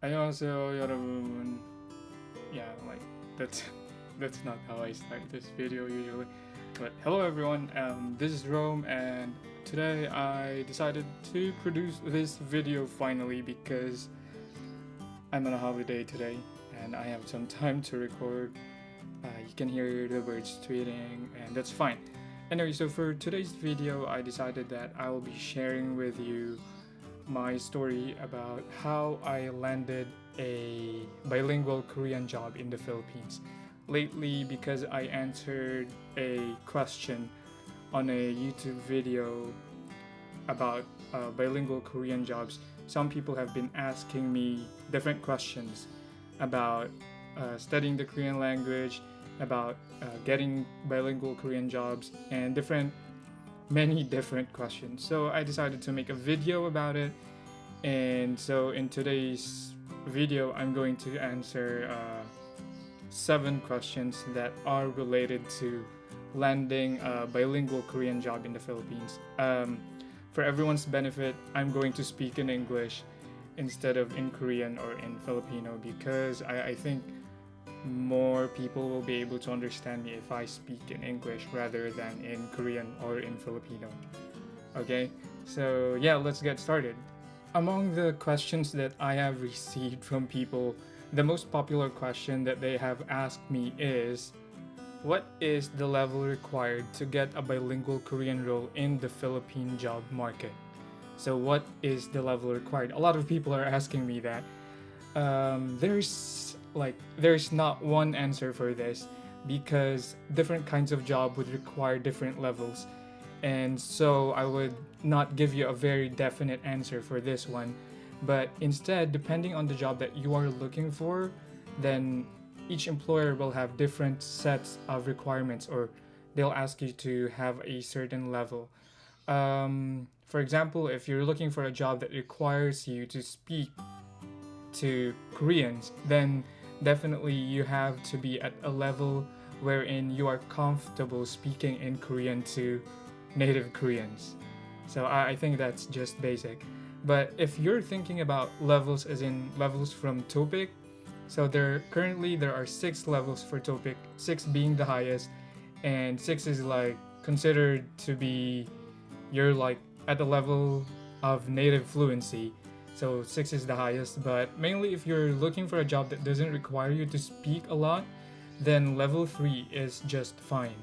안녕하세요, 여러분. Yeah, like that's that's not how I start this video usually. But hello everyone. This is Rome, and today I decided to produce this video finally because I'm on a holiday today and I have some time to record. You can hear the birds tweeting, and that's fine. Anyway, so for today's video, I decided that I will be sharing with you my story about how I landed a bilingual Korean job in the Philippines. Lately, because I answered a question on a YouTube video about bilingual Korean jobs, some people have been asking me different questions about studying the Korean language, about getting bilingual Korean jobs, and many different questions. So I decided to make a video about it. And so in today's video, I'm going to answer 7 questions that are related to landing a bilingual Korean job in the Philippines. For everyone's benefit, I'm going to speak in English instead of in Korean or in Filipino because I think more people will be able to understand me if I speak in English rather than in Korean or in Filipino. Okay, so yeah, let's get started. Among the questions that I have received from people, the most popular question that they have asked me is, what is the level required to get a bilingual Korean role in the Philippine job market? So, what is the level required? A lot of people are asking me that. There's not one answer for this because different kinds of job would require different levels, and so I would not give you a very definite answer for this one, but instead, depending on the job that you are looking for, then each employer will have different sets of requirements, or they'll ask you to have a certain level. For example, if you're looking for a job that requires you to speak to Koreans, then definitely you have to be at a level wherein you are comfortable speaking in Korean to native Koreans. So I think that's just basic. But if you're thinking about levels as in levels from TOPIK, so there are 6 levels for TOPIK, 6 being the highest, and 6 is like considered to be you're like at the level of native fluency. So 6 is the highest, but mainly if you're looking for a job that doesn't require you to speak a lot, then level 3 is just fine.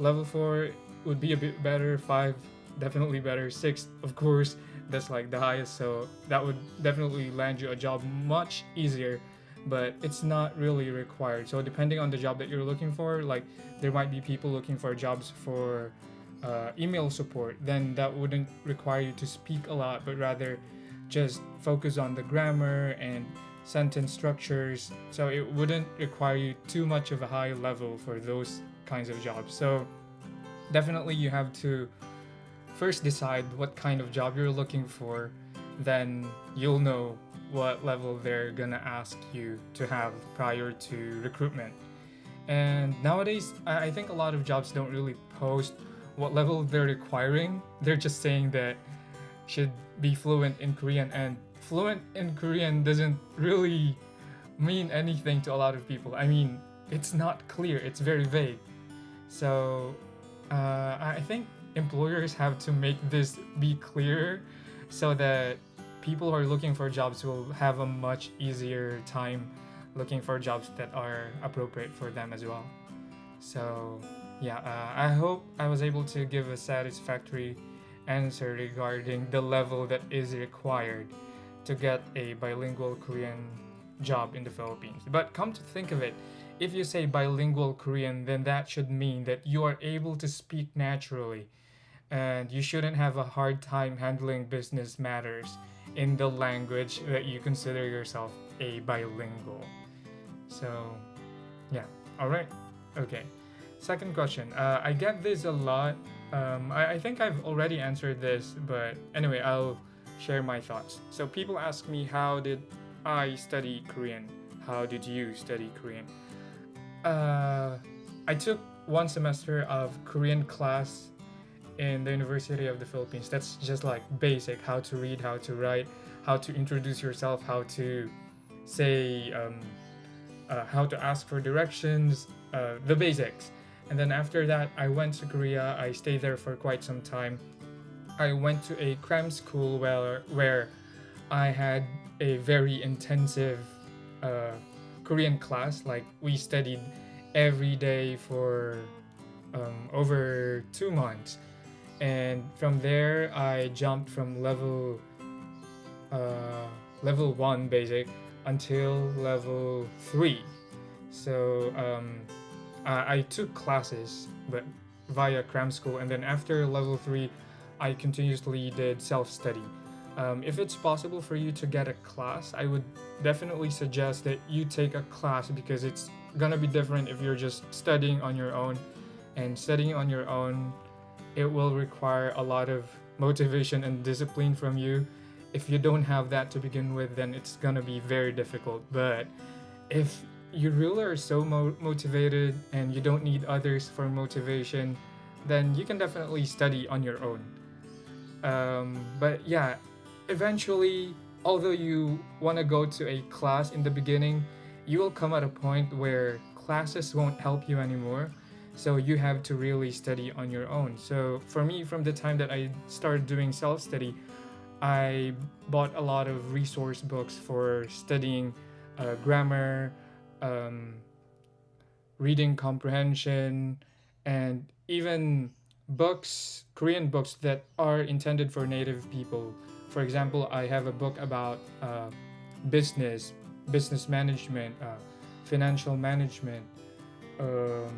Level 4 would be a bit better, 5 definitely better, 6 of course that's like the highest, so that would definitely land you a job much easier, but it's not really required. So depending on the job that you're looking for, like there might be people looking for jobs for email support, then that wouldn't require you to speak a lot, but rather just focus on the grammar and sentence structures. So it wouldn't require you too much of a high level for those kinds of jobs. So definitely you have to first decide what kind of job you're looking for, then you'll know what level they're gonna ask you to have prior to recruitment. And nowadays, I think a lot of jobs don't really post what level they're requiring. They're just saying that should be fluent in Korean, and fluent in Korean doesn't really mean anything to a lot of people. I mean, it's not clear, it's very vague. So I think employers have to make this be clear so that people who are looking for jobs will have a much easier time looking for jobs that are appropriate for them as well. So, yeah, I hope I was able to give a satisfactory answer regarding the level that is required to get a bilingual Korean job in the Philippines. But come to think of it, if you say bilingual Korean, then that should mean that you are able to speak naturally and you shouldn't have a hard time handling business matters in the language that you consider yourself a bilingual. So, yeah, all right, okay. Second question. I get this a lot. I think I've already answered this, but anyway, I'll share my thoughts. So, people ask me, how did I study Korean? How did you study Korean? I took 1 semester of Korean class in the University of the Philippines. That's just like basic how to read, how to write, how to introduce yourself, how to say how to ask for directions, the basics. And then after that, I went to Korea. I stayed there for quite some time. I went to a cram school where I had a very intensive uh, Korean class. Like we studied every day for over 2 months, and from there I jumped from uh, level one basic until level three. So I took classes, but via cram school, and then after level three, I continuously did self study. If it's possible for you to get a class, I would definitely suggest that you take a class because it's gonna be different if you're just studying on your own. And studying on your own, it will require a lot of motivation and discipline from you. If you don't have that to begin with, then it's gonna be very difficult. But if you really are so motivated and you don't need others for motivation, then you can definitely study on your own. But yeah, eventually, although you want to go to a class in the beginning, you will come at a point where classes won't help you anymore. So you have to really study on your own. So for me, from the time that I started doing self study, I bought a lot of resource books for studying grammar, um, reading comprehension, and even books, Korean books that are intended for native people. For example, I have a book about business, business management, financial management, um,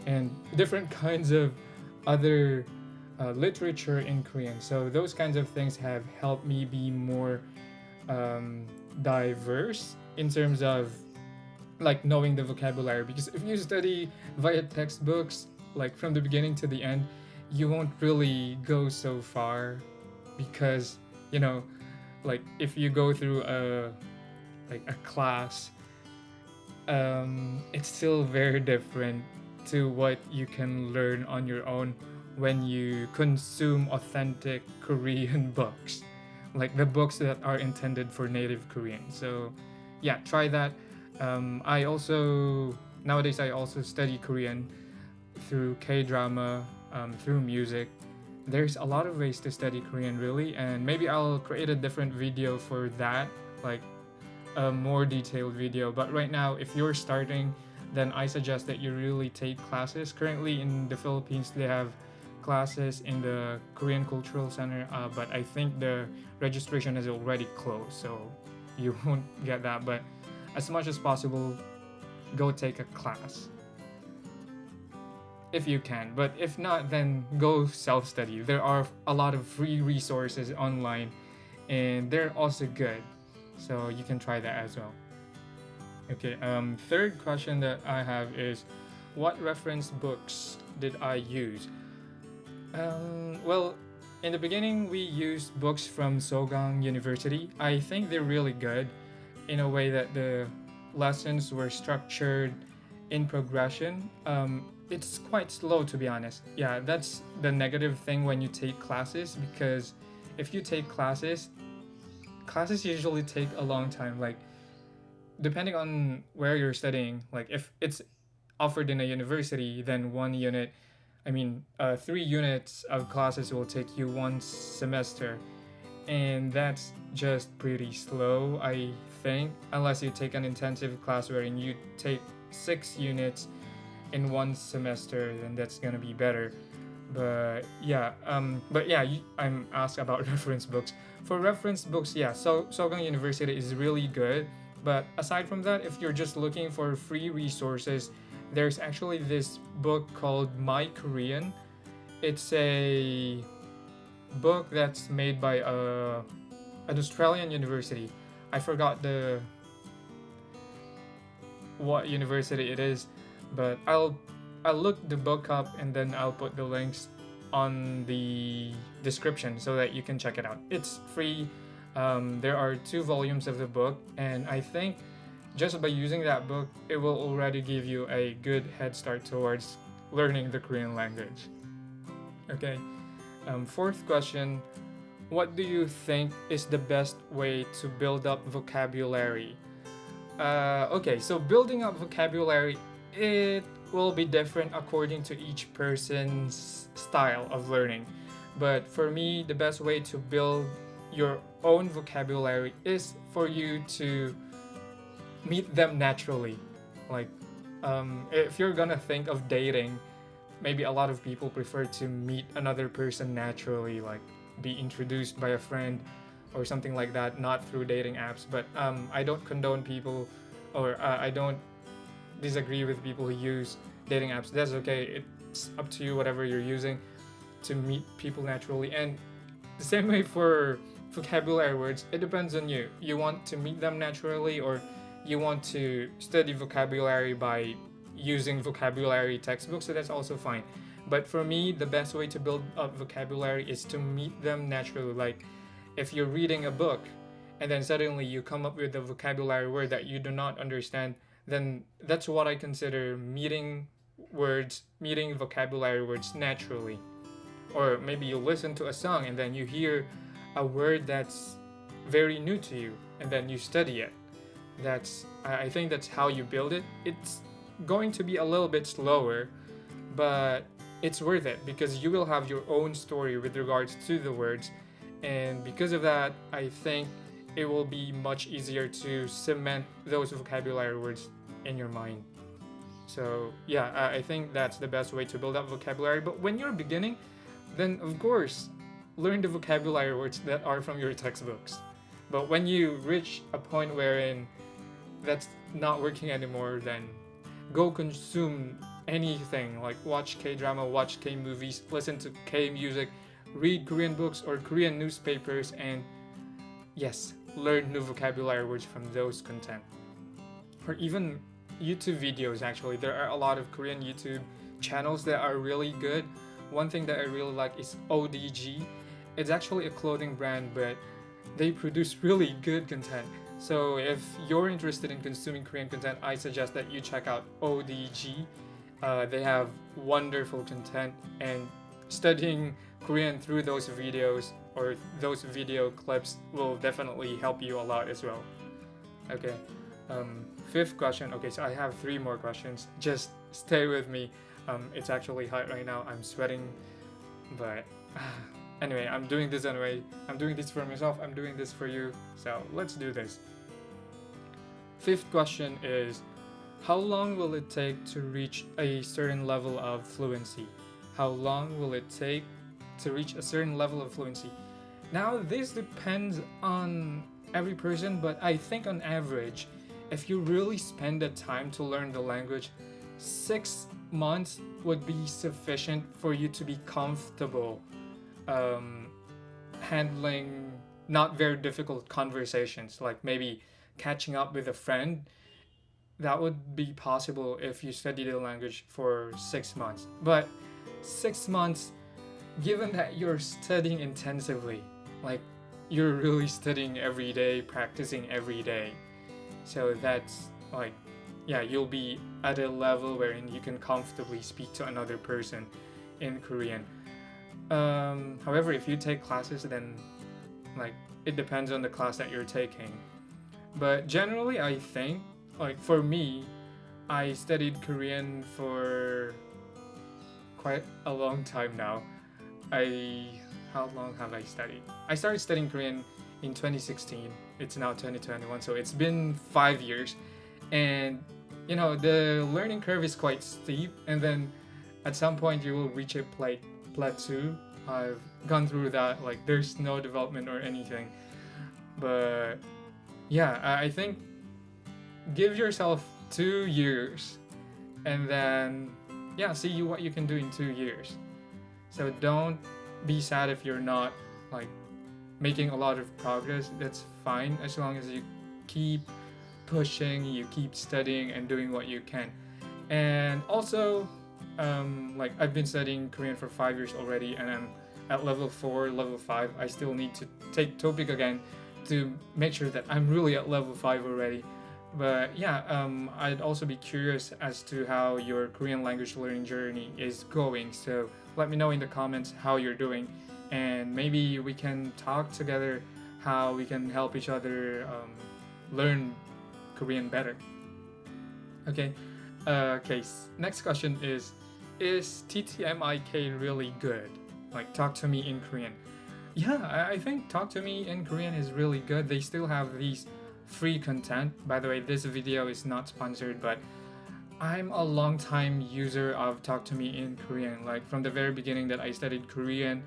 and different kinds of other literature in Korean. So those kinds of things have helped me be more um, diverse in terms of like knowing the vocabulary, because if you study via textbooks like from the beginning to the end, you won't really go so far, because you know, like if you go through a class, it's still very different to what you can learn on your own when you consume authentic Korean books, like the books that are intended for native Korean. So yeah, try that. I also Nowadays I also study Korean through K drama, through music. There's a lot of ways to study Korean, really, and maybe I'll create a different video for that, like a more detailed video. But right now, if you're starting, then I suggest that you really take classes. Currently in the Philippines, they have classes in the Korean Cultural Center, but I think the registration is already closed, so you won't get that. But as much as possible, go take a class if you can. But if not, then go self study. There are a lot of free resources online, and they're also good. So you can try that as well. Okay, third question that I have is, what reference books did I use? Well, in the beginning, we used books from Sogang University. I think they're really good in a way that the lessons were structured in progression. It's quite slow, to be honest. Yeah, that's the negative thing when you take classes, because if you take classes usually take a long time. Like, depending on where you're studying, like if it's offered in a university, then 1 unit, I mean, 3 units of classes will take you 1 semester, and that's just pretty slow, I think, unless you take an intensive class wherein you take 6 units in 1 semester, then that's gonna be better. I'm asked about reference books. For reference books, yeah, so Sogang University is really good. But aside from that, if you're just looking for free resources, there's actually this book called My Korean. It's a book that's made by an Australian university. I forgot the what university it is, but I'll look the book up and then I'll put the links on the description so that you can check it out. It's free. There are 2 volumes of the book, and I think just by using that book, it will already give you a good head start towards learning the Korean language. Okay. Fourth question: what do you think is the best way to build up vocabulary? Okay, so building up vocabulary, it will be different according to each person's style of learning. But for me, the best way to build your own vocabulary is for you to meet them naturally. Like, if you're gonna think of dating, maybe a lot of people prefer to meet another person naturally, like be introduced by a friend or something like that, not through dating apps. But I don't condone people, or I don't disagree with people who use dating apps. That's okay. It's up to you, whatever you're using to meet people naturally. And the same way for vocabulary words, it depends on you. You want to meet them naturally, or you want to study vocabulary by using vocabulary textbooks, so that's also fine. But for me, the best way to build up vocabulary is to meet them naturally. Like if you're reading a book and then suddenly you come up with a vocabulary word that you do not understand, then that's what I consider meeting vocabulary words naturally. Or maybe you listen to a song and then you hear a word that's very new to you and then you study it. I think that's how you build it. It's going to be a little bit slower, but it's worth it because you will have your own story with regards to the words, and because of that, I think it will be much easier to cement those vocabulary words in your mind. So yeah, I think that's the best way to build up vocabulary. But when you're beginning, then of course, learn the vocabulary words that are from your textbooks. But when you reach a point wherein that's not working anymore, then go consume anything, like watch K drama, watch K movies, listen to K music, read Korean books or Korean newspapers, and yes, learn new vocabulary words from those content. Or even YouTube videos, actually. There are a lot of Korean YouTube channels that are really good. One thing that I really like is ODG. It's actually a clothing brand, but they produce really good content. So if you're interested in consuming Korean content, I suggest that you check out ODG. They have wonderful content, and studying Korean through those videos or those video clips will definitely help you a lot as well. Okay, fifth question. Okay, so I have three more questions. Just stay with me. It's actually hot right now. I'm sweating, but anyway, I'm doing this anyway. I'm doing this for myself. I'm doing this for you. So let's do this. Fifth question is, how long will it take to reach a certain level of fluency? How long will it take to reach a certain level of fluency? Now, this depends on every person, but I think on average, if you really spend the time to learn the language, 6 months would be sufficient for you to be comfortable handling not very difficult conversations, like maybe catching up with a friend. That would be possible if you study the language for 6 months. But 6 months, given that you're studying intensively, like you're really studying every day, practicing every day, so that's like, yeah, you'll be at a level wherein you can comfortably speak to another person in Korean. However, if you take classes, then like it depends on the class that you're taking. But generally, I think, like for me, I studied Korean for quite a long time now. How long have I studied? I started studying Korean in 2016. It's now 2021, so it's been 5 years. And the learning curve is quite steep, and then at some point you will reach a plateau. I've gone through that, like there's no development or anything. But yeah, I think give yourself 2 years, and then yeah, see what you can do in 2 years. So don't be sad if you're not like making a lot of progress. That's fine as long as you keep pushing, you keep studying and doing what you can. And also, like I've been studying Korean for 5 years already, and I'm at level 4, level 5. I still need to take TOPIK again to make sure that I'm really at level 5 already. But yeah, I'd also be curious as to how your Korean language learning journey is going. So let me know in the comments how you're doing, and maybe we can talk together how we can help each other learn Korean better. Okay. Next question is TTMIK really good? Like, talk to me in Korean. Yeah, I think talk to me in Korean is really good. They still have these free content. By the way, this video is not sponsored, but I'm a long time user of Talk to Me in Korean. Like, from the very beginning that I studied Korean,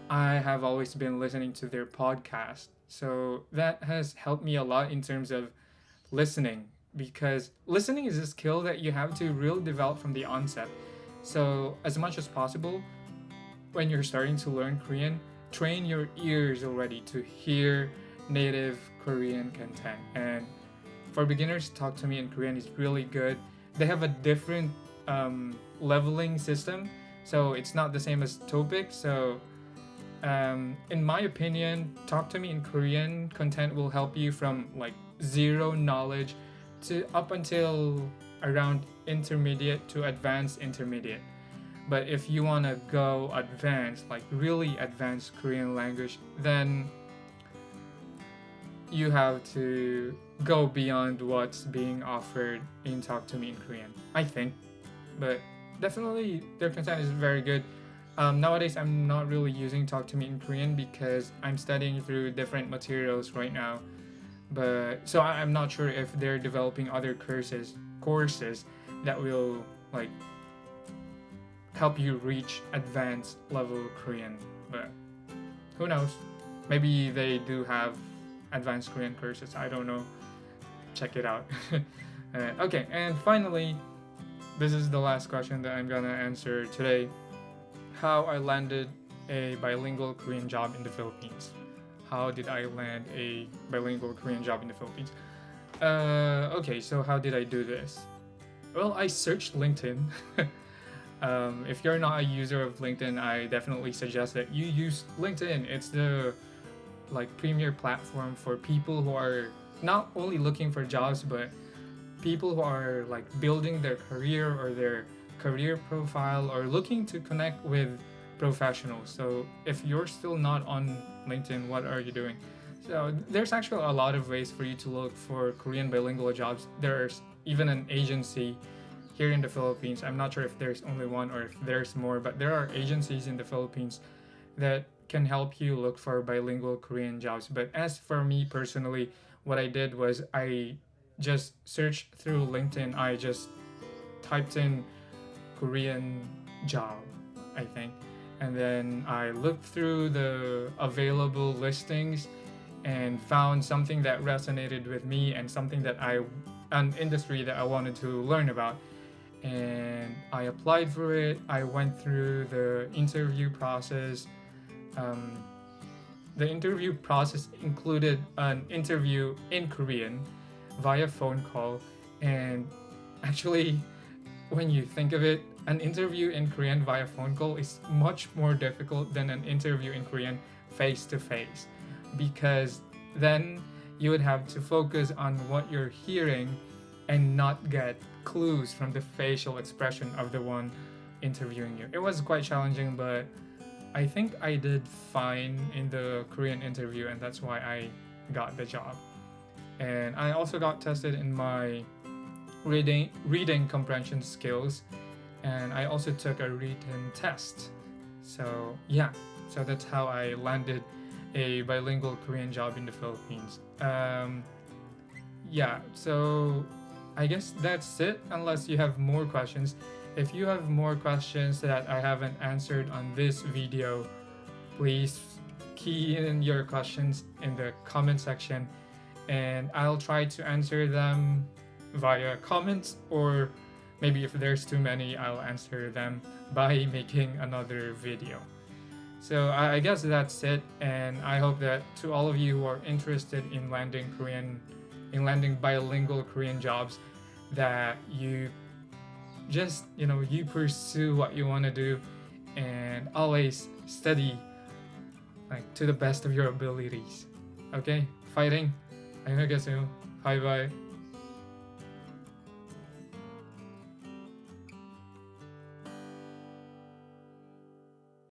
I have always been listening to their podcast. So that has helped me a lot in terms of listening, because listening is a skill that you have to really develop from the onset. So, as much as possible, when you're starting to learn Korean, train your ears already to hear native Korean content. And for beginners, Talk to Me in Korean is really good. They have a different leveling system, so it's not the same as Topic. So, in my opinion, Talk to Me in Korean content will help you from like zero knowledge to up until around intermediate to advanced intermediate. But if you want to go advanced, like really advanced Korean language, then you have to go beyond what's being offered in Talk to Me in Korean, I think. But definitely their content is very good. Nowadays, I'm not really using Talk to Me in Korean because I'm studying through different materials right now. But so I'm not sure if they're developing other courses that will like help you reach advanced level Korean. But who knows? Maybe they do have advanced Korean courses. I don't know. Check it out. Okay, and finally, this is the last question that I'm gonna answer today. How I landed a bilingual Korean job in the Philippines. How did I land a bilingual Korean job in the Philippines? Okay, so how did I do this? Well, I searched LinkedIn. If you're not a user of LinkedIn, I definitely suggest that you use LinkedIn. It's the like premier platform for people who are not only looking for jobs, but people who are like building their career or their career profile or looking to connect with professionals. So if you're still not on LinkedIn, what are you doing? So there's actually a lot of ways for you to look for Korean bilingual jobs. There's even an agency here in the Philippines. I'm not sure if there's only one or if there's more, but there are agencies in the Philippines that can help you look for bilingual Korean jobs. But as for me personally, what I did was I just searched through LinkedIn. I just typed in Korean job, I think. And then I looked through the available listings and found something that resonated with me and something that an industry that I wanted to learn about. And I applied for it. I went through the interview process. The interview process included an interview in Korean via phone call. And actually, when you think of it, an interview in Korean via phone call is much more difficult than an interview in Korean face to face, because then you would have to focus on what you're hearing and not get clues from the facial expression of the one interviewing you. It was quite challenging, but I think I did fine in the Korean interview, and that's why I got the job. And I also got tested in my reading comprehension skills, and I also took a written test. So yeah, so that's how I landed a bilingual Korean job in the Philippines. Yeah, so I guess that's it, unless you have more questions. If you have more questions that I haven't answered on this video, please key in your questions in the comment section, and I'll try to answer them via comments, or maybe if there's too many, I'll answer them by making another video. So I guess that's it, and I hope that to all of you who are interested in landing bilingual Korean jobs, that you just, you pursue what you want to do and always study like to the best of your abilities. Okay? Fighting. 안녕히 계세요. Bye bye.